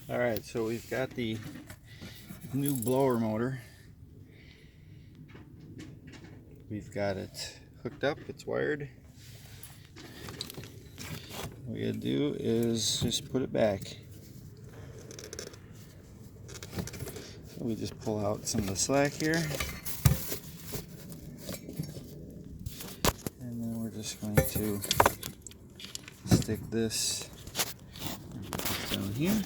Alright, so we've got the new blower motor. We've got it hooked up, it's wired. What we gotta do is just put it back. So we just pull out some of the slack here. And then we're just going to stick this down here.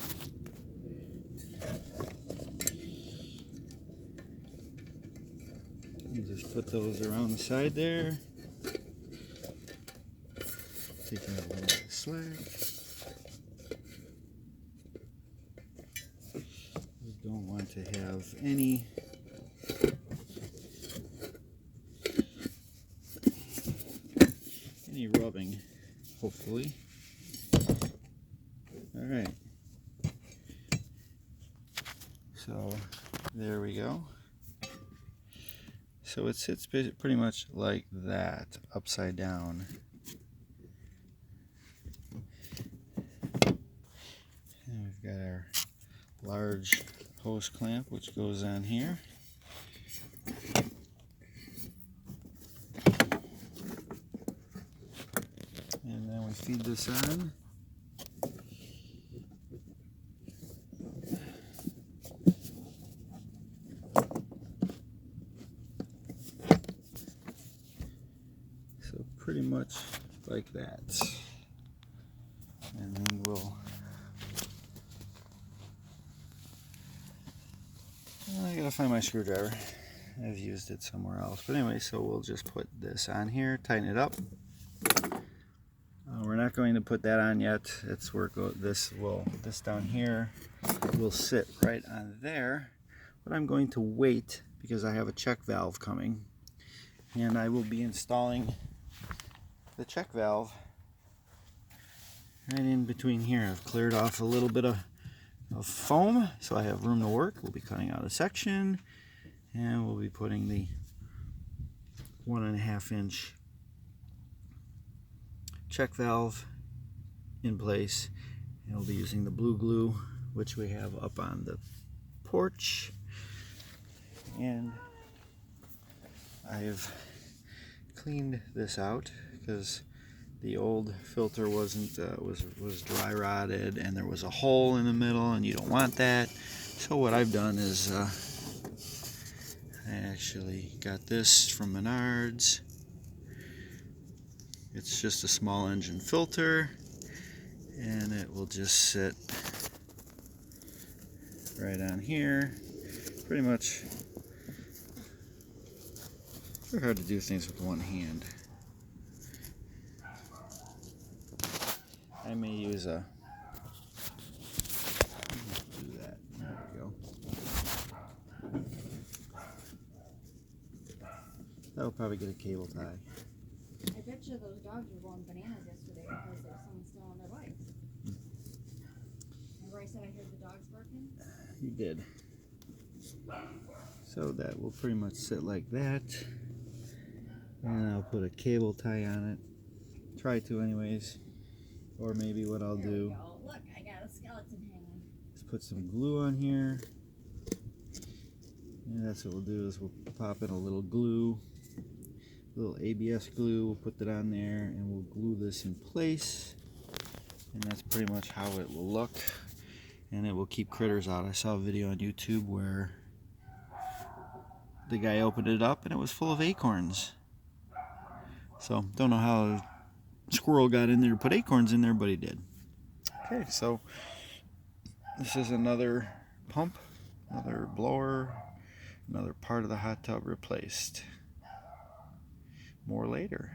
You just put those around the side there. Taking a little bit of slack. We don't want to have any rubbing, hopefully. Alright. So there we go. So it sits pretty much like that, upside down. And we've got our large hose clamp, which goes on here. And then we feed this on. So pretty much like that. And then I gotta find my screwdriver. I've used it somewhere else. But anyway, so we'll just put this on here, tighten it up. We're not going to put that on yet. It's where this down here will sit right on there. But I'm going to wait because I have a check valve coming. And I will be installing the check valve right in between here. I've cleared off a little bit of foam, so I have room to work. We'll be cutting out a section, and we'll be putting the 1.5 inch check valve in place, and we'll be using the blue glue, which we have up on the porch. And I've cleaned this out because the old filter was dry rotted, and there was a hole in the middle, and you don't want that. So what I've done is I actually got this from Menards. It's just a small engine filter, and it will just sit right on here. Pretty much, it's very hard to do things with one hand. I may use do that. There we go. That'll probably get a cable tie. I bet you those dogs were going bananas yesterday because there was someone still on their bikes. Remember I said I heard the dogs barking? You did. So that will pretty much sit like that. And I'll put a cable tie on it. Try to anyways. Or maybe what I'll do. Look, I got a skeleton hanging. Is put some glue on here. And that's what we'll do is we'll pop in a little glue. Little ABS glue, we'll put that on there and we'll glue this in place, and that's pretty much how it will look, and it will keep critters out. I saw a video on YouTube where the guy opened it up and it was full of acorns. So don't know how a squirrel got in there to put acorns in there, but he did. Okay, so this is another pump, another blower, another part of the hot tub replaced. More later.